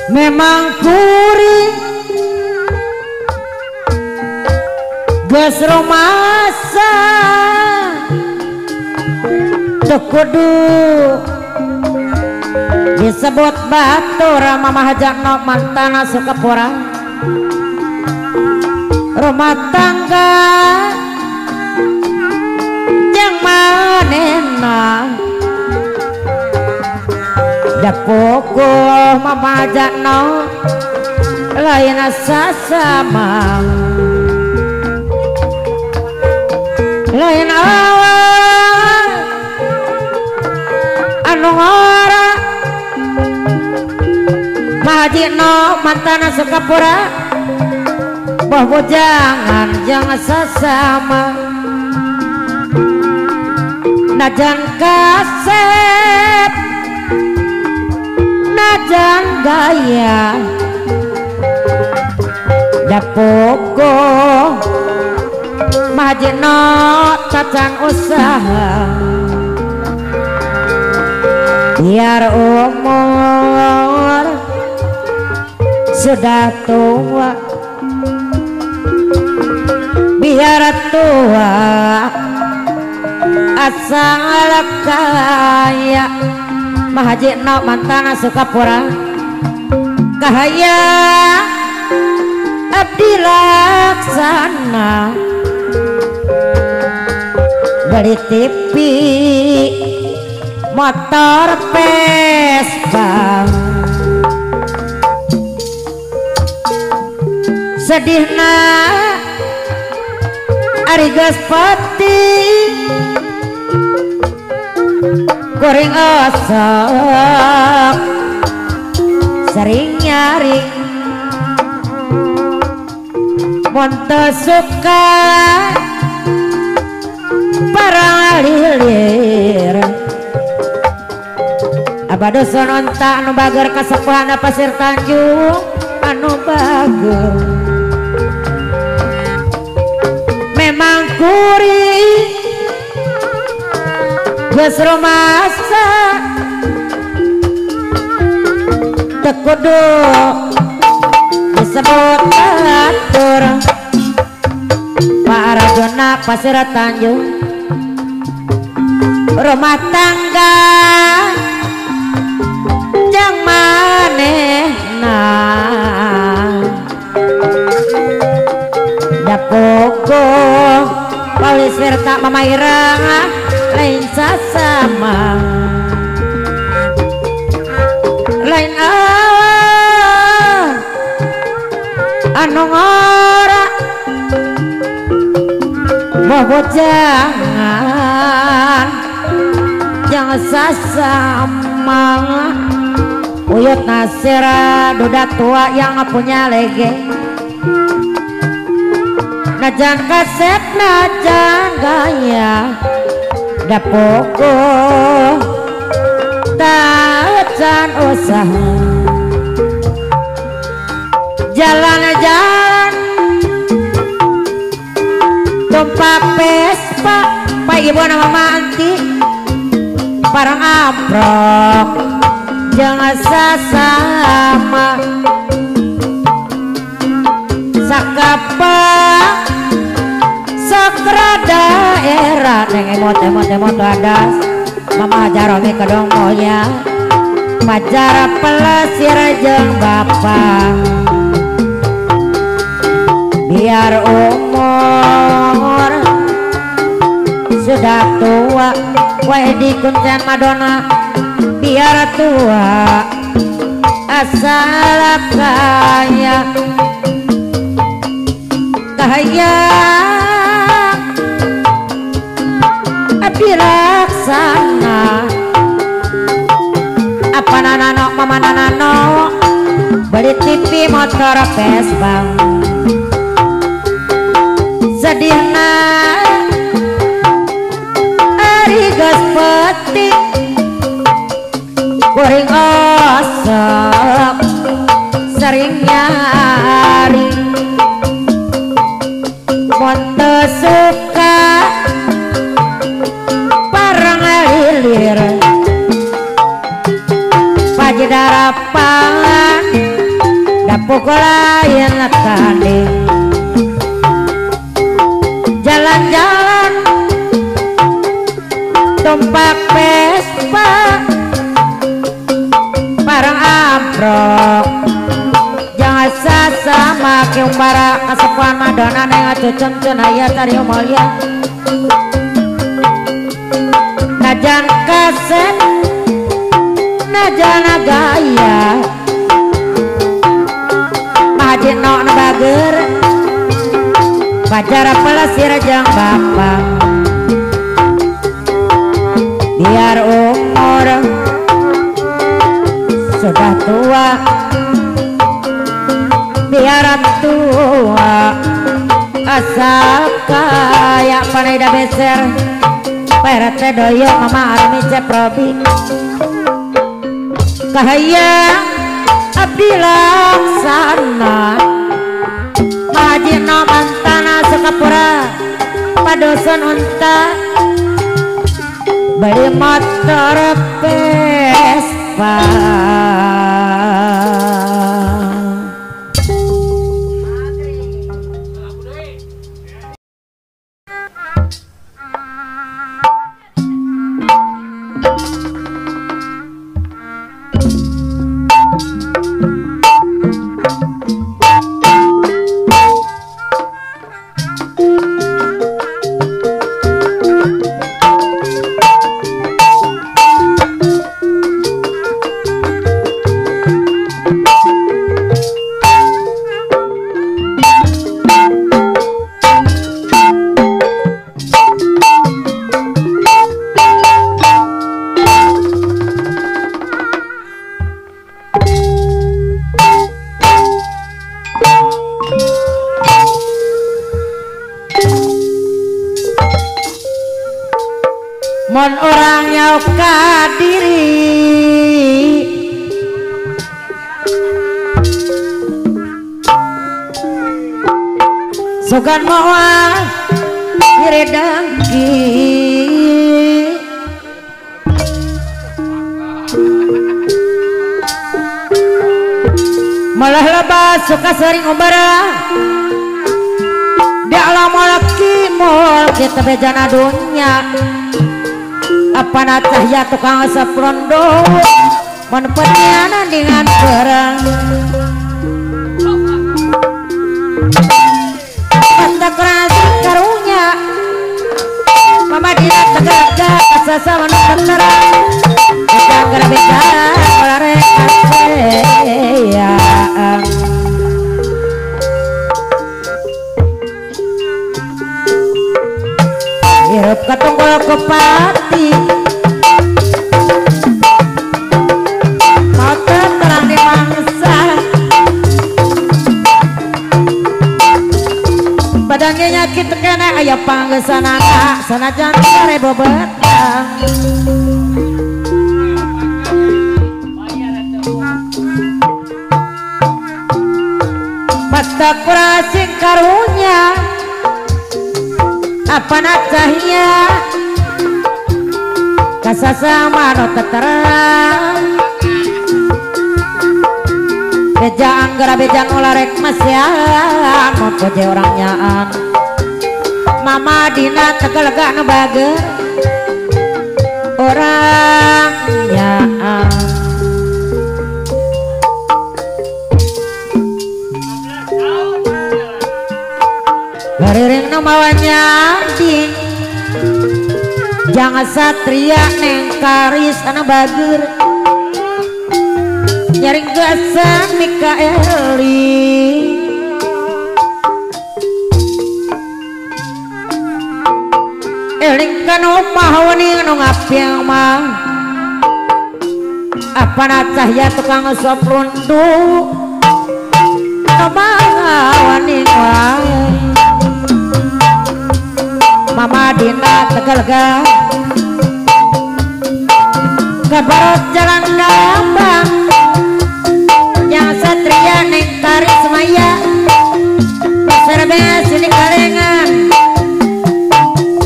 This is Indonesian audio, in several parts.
memang kuring geus romasa teu kudu disebut batur mamah jakna mantana Sukapura rumah tangga jeung manehna da pukul mamah jakna lain sasama lain awal anu ngora mahajino mantana Sukapura bahwa jangan sesama najan kasep najan gaya dapoko mahajino cacan usaha biar umur sudah tua biar tua asal kaya mahajino mantana Sukapura kahaya abdi laksana beli TV motor Vespa sedihna ari geus peuting goreng osok sering nyaring mun teu suka parang lilir abadoson onta anu bager kasepuhana Pasir Tanjung anu bager memang kuring geus romasa teu kudu disebut batur Pak Rajona Pasir Tanjung rumah tangga jang manehna da pukul Pauli Sirta Mama Irang lain sasama lain anu ngora bahwa jangan sasama uyut nasira duda tua yang punya lege najan kasep najan gaya da pokok tacan usaha jalan-jalan tumpah Vespa Pak Ibu nama manti barang abrok jangan sasama sakapa sakra daerah neng emot adas mama Jaromi kedong moya pajar pelesir jeung bapak biar umur sudah tua wae di kuncen Madonna biar tua asal kaya kaya abdi laksana apa nanano mama nanano beli TV motor Vespa sedihna ari geus peuting goreng osok sering nyari mun teu suka parang lilir pajidarapan pukul lain kali jalan-jalan tumpak Vespa bareng amprok jangan sama kiumbara kesepuan Madonna neng cucun cenaya tari mulia najan kaset najan gaya Haji no bager pacar pelesir jang bapak biar umur sudah tua biar tua asal kaya paneda beser perete doyok mama armi ceprobi kahayang abdi laksana Haji no mantana sekapura padosan unta beli motor Vespa mon orang nyau kadiri sugan moal diri dengki malah lebas suka sering umbara dia alam laki mul kita bejana dunia apa na cahya tukang seprondo menpetiana dengan perang patah keras karunya mama dia tegak asasa menurut terang kita gerabita oleh ya hirup ketunggul kupati mau terang di mangsa badannya nyakit kena ayah panggesana sanajan karebo betang pasta kurasing karunya apa nak cahya kasasama no terang beja anggara bejan ularek masyan mau koje orangnyaan mama dina tegelegak no bager orangnyaan gariring namawanya di jangan satria neng karis anak bager nyaring gasan Mikaeli eling kan omah wani nu ngapiang mah apa na cahya tukang sop rundu omah wani wae mama dina tegalga kabarot jalan gambang yang satria neng tarik semaya serbe sini kalengan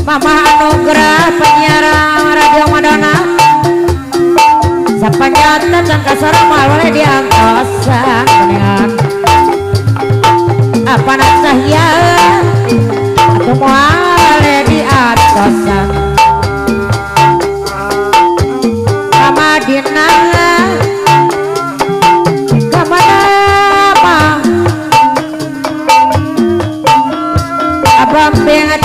mama anugerah penyiar radio Madonna sapanya tentang kasar mal boleh diangkosan dengan apa cahya atau muale di atasan Ramadina kemana abang bengat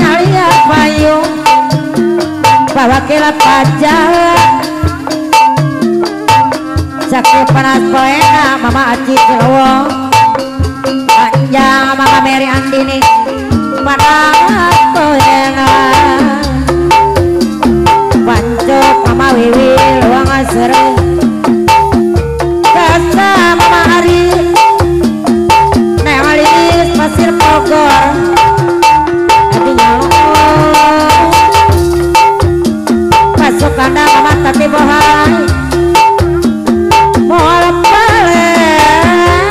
nyali payung bawa kilat pajak sakit panas poena mama aci Jawa panjang mama Mary Andini panas poena pancok mama Wiwi luang seru kasa mama Ari Nemalis Pasir Bogor Pasukana mama Tati Bohai Moal palen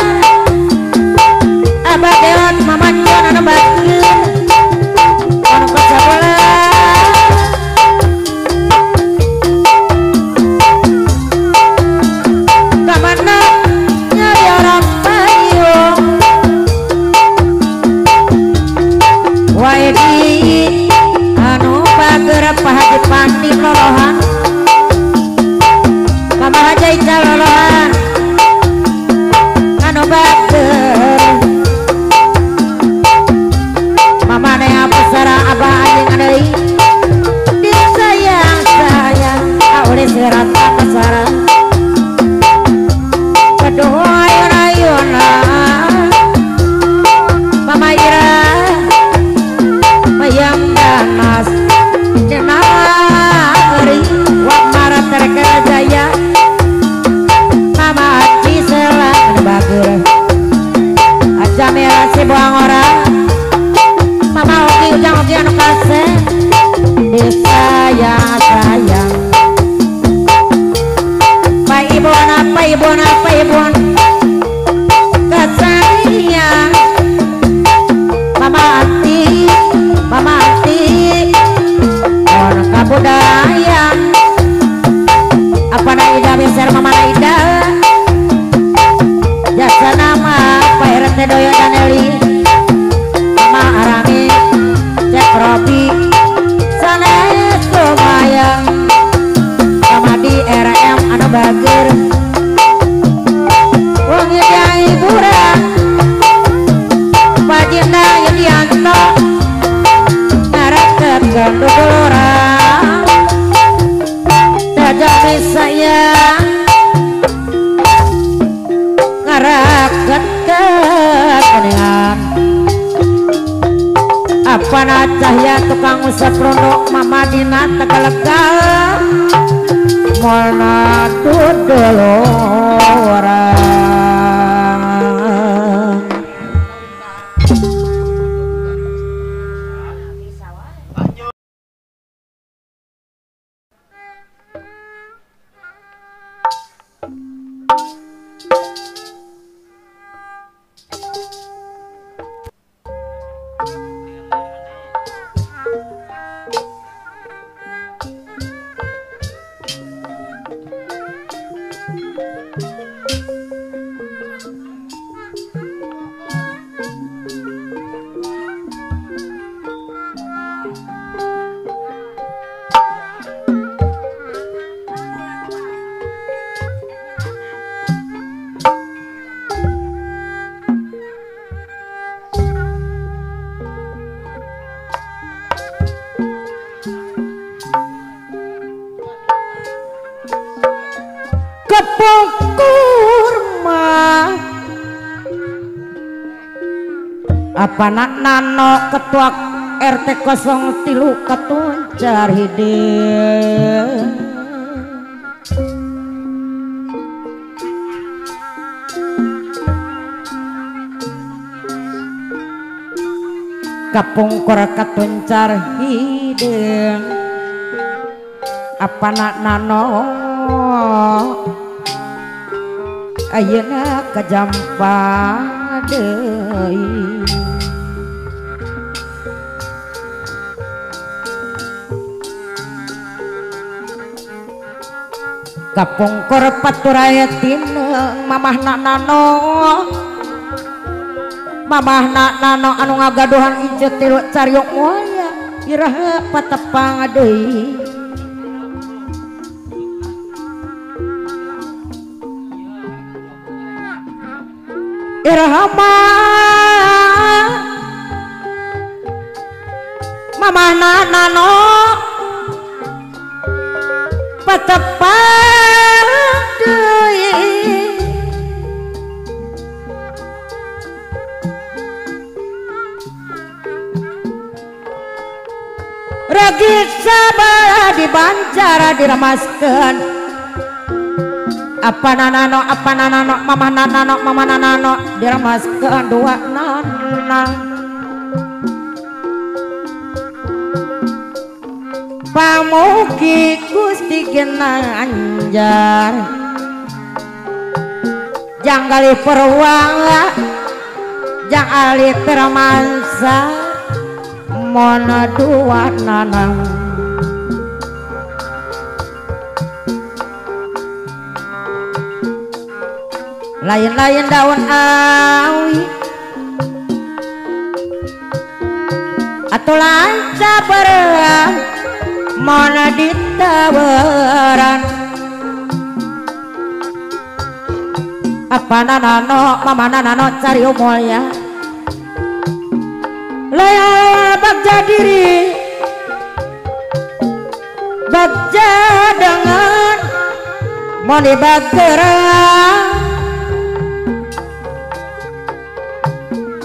Abah Dewan mama Jon anu bakil anu kacabola kamana nyari orang payung wae di anu bager Haji Pandi lolohan mama Haji Ica lolohan anu bager mama nea pesara abah anjing adei disayang sayang auli serata pesara kedua ayun-ayuna mama Ira mayang danas jenari wakmara terkena jaya mama Aci selang bager aja merah si buang orang mama Oki ujang-oki anu kase disayang sayang Pak Ibon kesayang mama Ati orang kabudaya apa naida besar mama naida jasa nama Pak RT Doyo Daneli mama Arami Cek Robi sanes lumayan sama di RM anu bager wong yang hiburan Pajina Yudianto ngaraket gandul orang dajak saya ngaraket kekeningan apa cahya tukang usap rondok mama Dina Tegalega molna dudul orang kepung kurma apa nak nano ketua RT 03 Ketuncar Hidin kapungkur Ketuncar Hidin apa nak nano ayeuna kajampa deui kapungkur paturayatin mamahna nano mamah nano anu ngagaduhan hijau tilu cariok moya iraha patepang deui iraha mamah nano patepang deui ragi sabara dibancara diramaskeun apa nanano mama nanano diramaskeun dua nana pamugi Gusti Ginanjar janggali perwanga jang ali teramansa mona dua nanang lain-lain daun awi atau lanca berang mona ditawaran apa nanano mama nanano cari umolnya laya bagja diri bagja dengan moni baggerang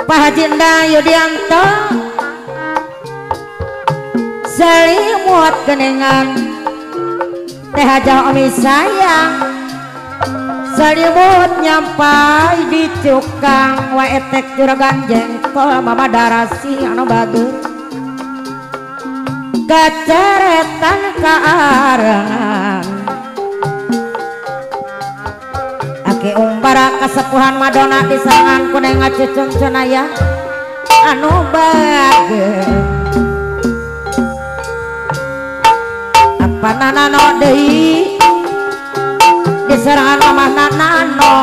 Pak Haji Yudianto selimut geningan teh aja omi sayang selimut nyampai di cukang waetek juragan jengkol mama darasi anu bagus kaceretan kaarengan aki umbara kasepuhan Madonna disangan kuneng ngacucung cenaya anu bagus apa nanano deui diserangan mamah nanano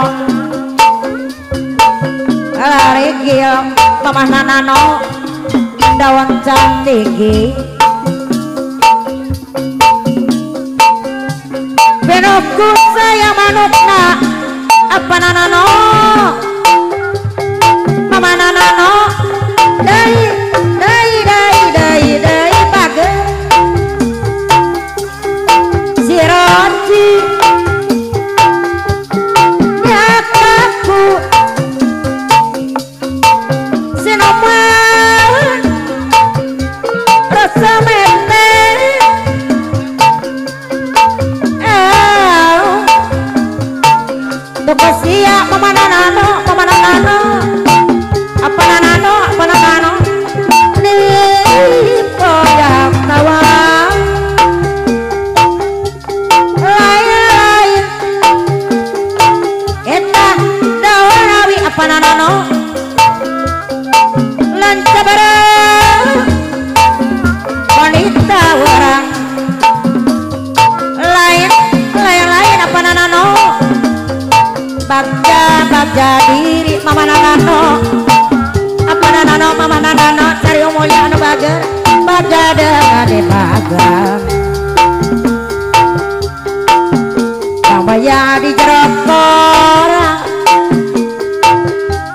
larigil mamah nanano daun cantigi benuku saya manukna apa nanano mamah nanano dai bagus si Roci nyakaku sinoman rasa mene tukasia mama nanano apa nanano nih poyak nawang lain eta daun awi apa nanano lanca bareng wanita orang lain apa nanano bagja diri mama nanano apa nanano mama nanano cari umurnya anu bager bagja dengane bagang tambaya di jerok korang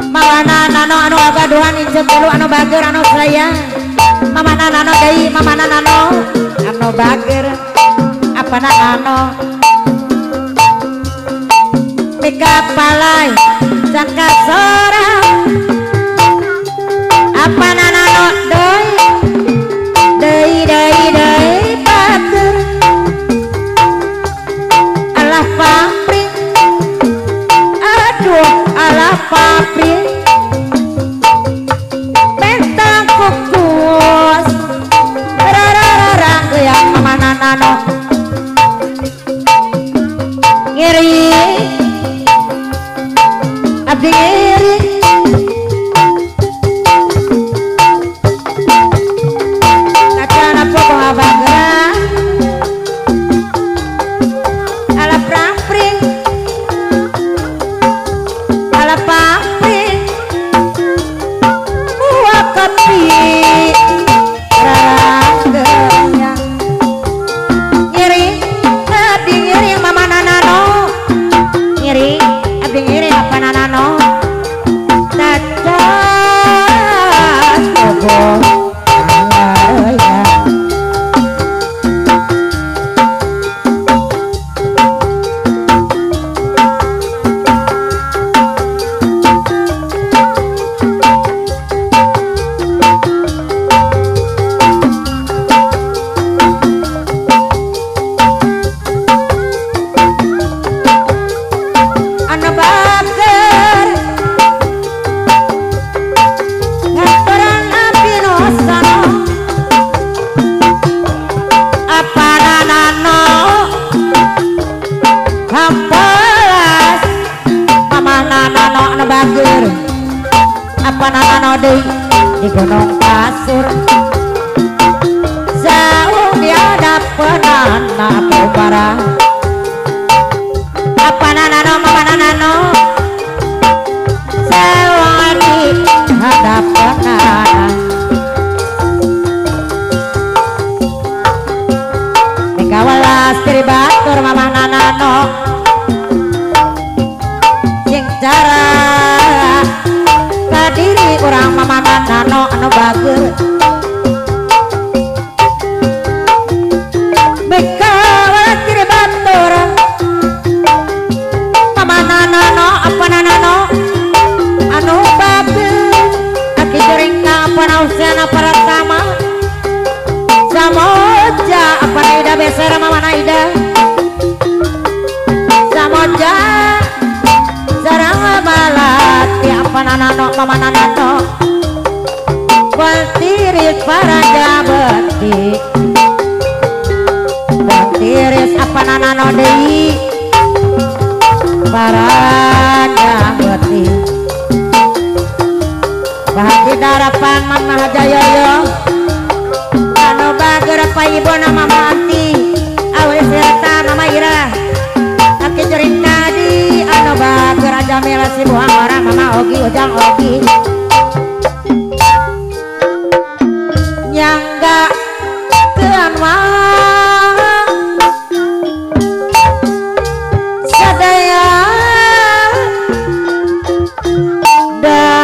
mama nanano anu agaduhan injek dulu anu bager anu sayang mama nanano deui mama nanano anu bager apa nanano Mika palai jangka sorang apa nanano doi bager alah papri aduh alah papri pentang kukus rarararang yang mama nanano ngiri abdi ngiri kacana pokok abagrang ala prampring ala pampring bager apa nana deui di gunung kasur jauh dia dapenan apa ubara apa nana mama nana sewa di hadapan dikawalas diri batur mama nana sing cara kadiri urang mama nano anu bager bekawas diri batur mama nano apa nano anu bager aki jering ka apa nausana paratama samoja apa naida besar mama naida samoja sarang balati apa nano mama nano baltiris para jabeti baltiris apa nano deui para jabeti bahagi darapan mama hajayoyo anu bager apa ibu nama mati awis serta mama ira aki jering tadi anu bager aja mela si buang orang mama ogi ujang ogi nyangga kean wang sadaya daya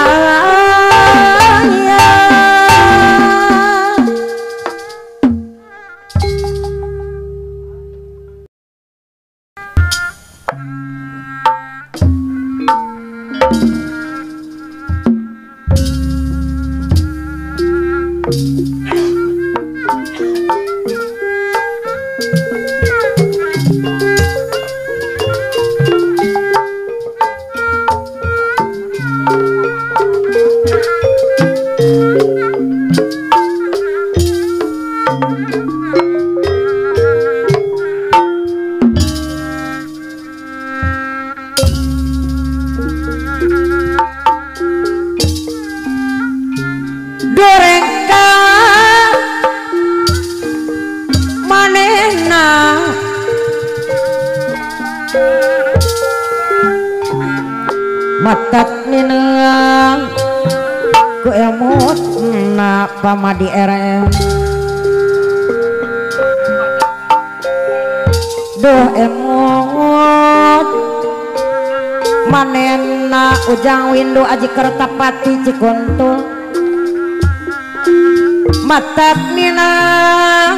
matak ninang ku emot na pamadi RM duh emot manena ujang windu aji kertapati cikuntul matak ninang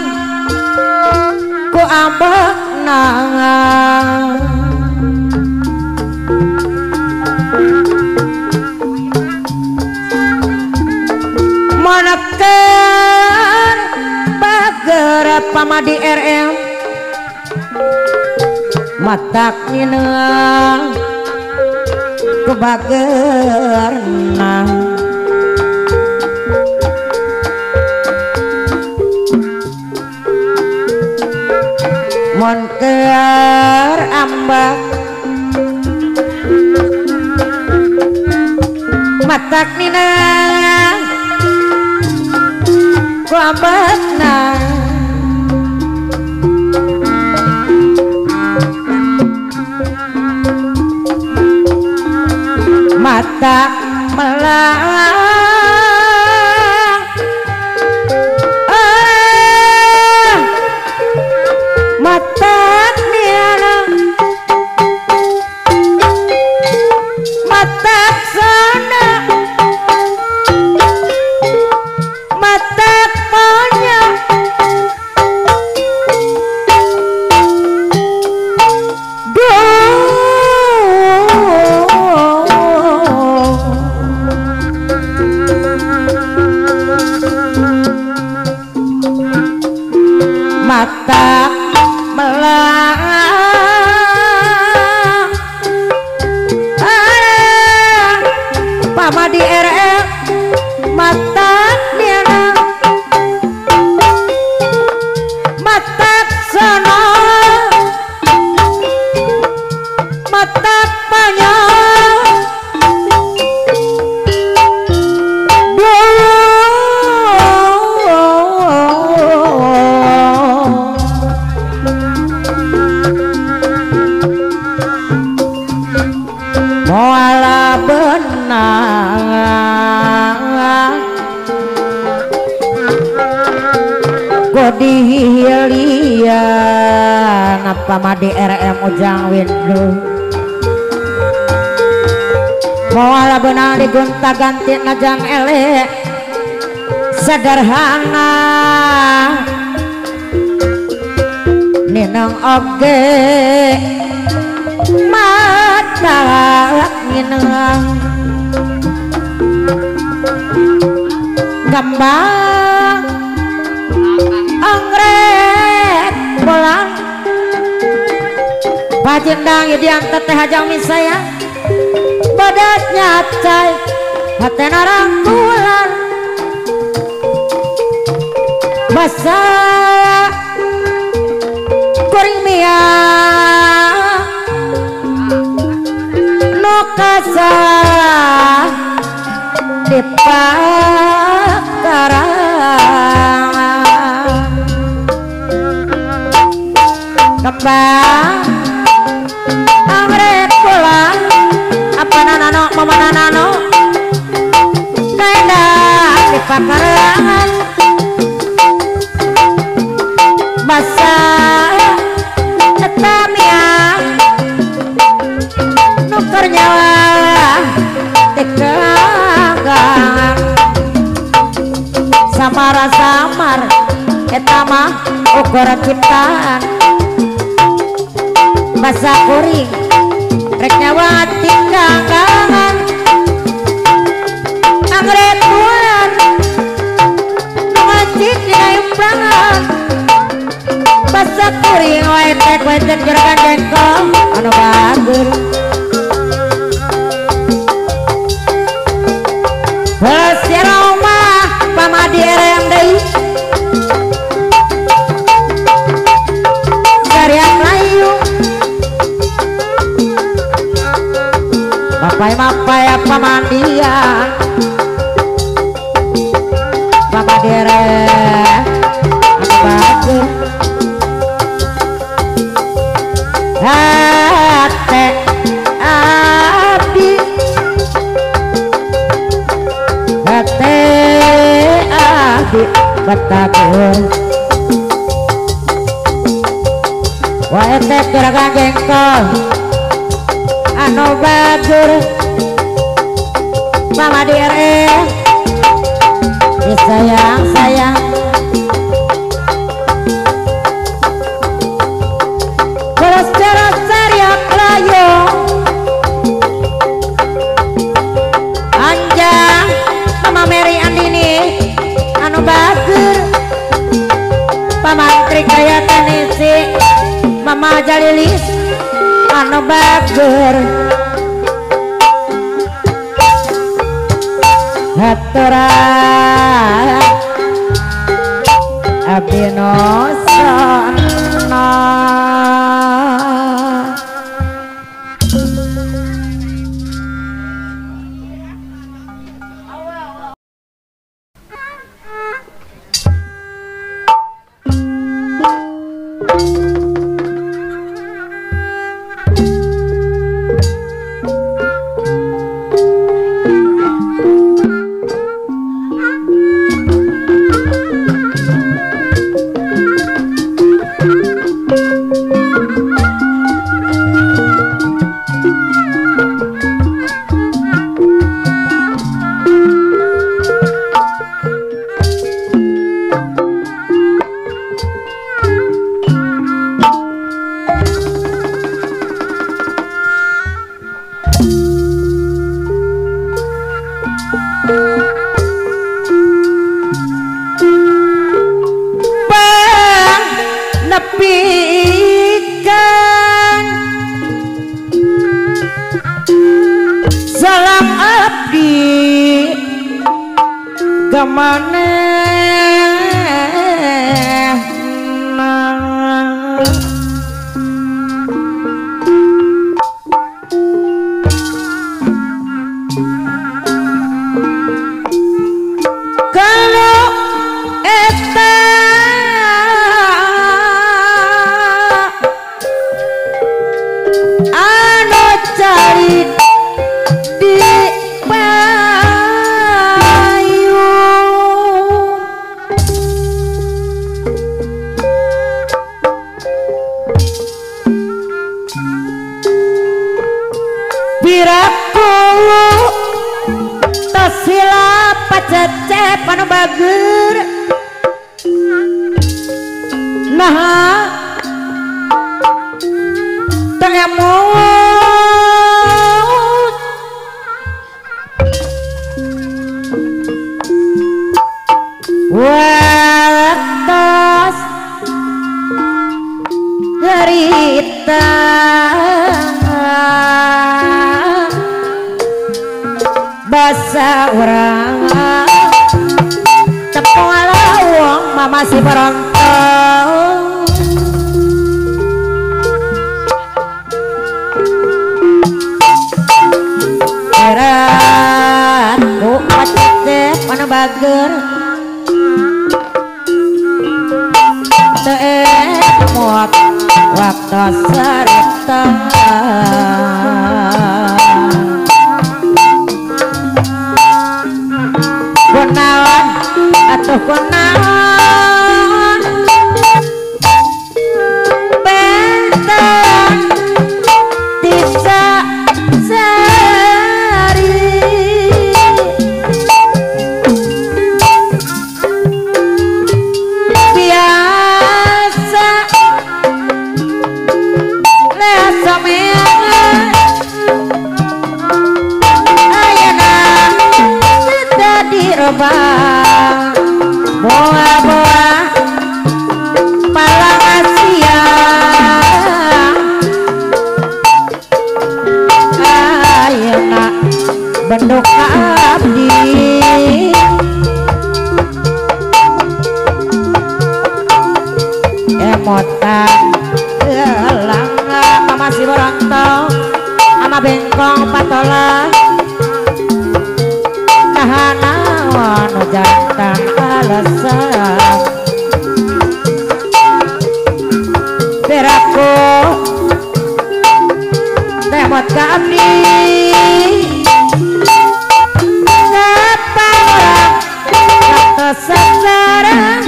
ku abak nang moneker bager pamadi RM matak ninang ku bager nang monker ambak matak ninang ku ambak nang mata melang mata niana mata sana mata punya dihilian apa madi RM ujang windu moal benang digonta ganti najang elek sederhana ninang oge mata nginang gambang anggrek pulang pajendang idian teteh hajang misaya badatnya cai hatena rangkulan basa kuring mia nukasa di pakarangan kembang anggrek pulang apa nanano mama nanano kaeda di pakarangan basa etamia nuker nyawa tekangan samar etama ukur ciptaan basa kuring rek nyawa tinggangan anggrek tuan ngajik dina implangan basa kuring wae tek weten gerakan jengkol anu bagur Roma pamadi RM deui Sariak layu mapai apa mandian pamadi RM bagus hate abdi hate abdi betapur wae teh gerakan jengkol anu bagur mama dire sayang terus sariak layo anjang mama Mary Andini anu bagur pamantri kaya tanisi mama Jalilis anu bagur haturan abdi nosana nepikan salam abdi gamanehna kalau eta anu cari di payung Piraku tasila pacece panu bager nah tengemu waktos harita basa orang tepung lawang mama si berontong berat ku pacete mana bager teemot waktu sarita kunaon atuh kunaon bentang tisa sari biasa lesa meang ayana tadi robang boa-boa palang asia ayana benduk abdi emotan gelang mama si borantong ama bengkong patola kahana wanu jantan alasan beraku temot ka abdi kapaurang waktu sasarangan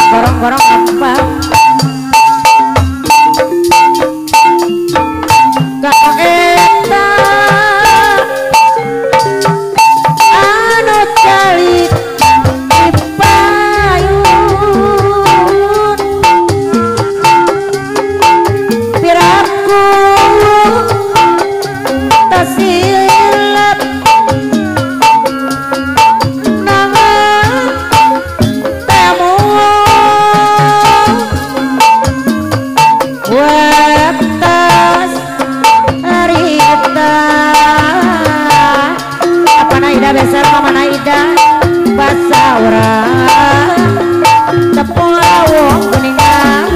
gorong-gorong apa kau eta anu calit dipayun piraku tasilap besar mama naida basa orang tepung lawang kuningan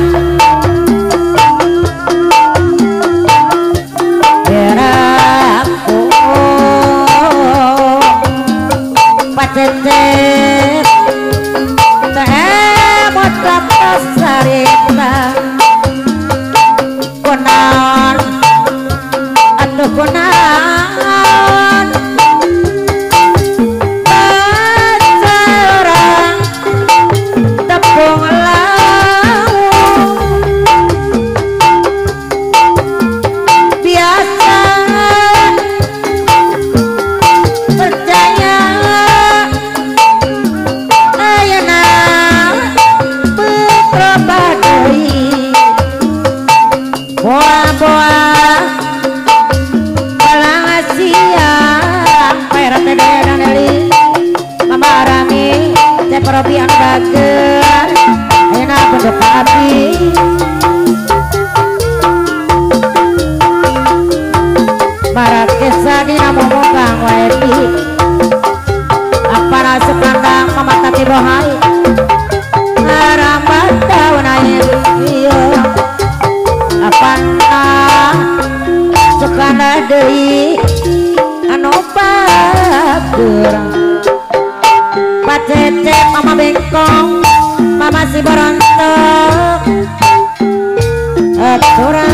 beraku pacete teemot kapas sarita kunaon atuh kunaon Robian bager enak bentuk api marak kisah di nama mokang wedi apa nasi pandang mama tati bohai ngarambat daun air iya apa nah sukana deui anu bager pacece mama bengkong mama si berontok Surah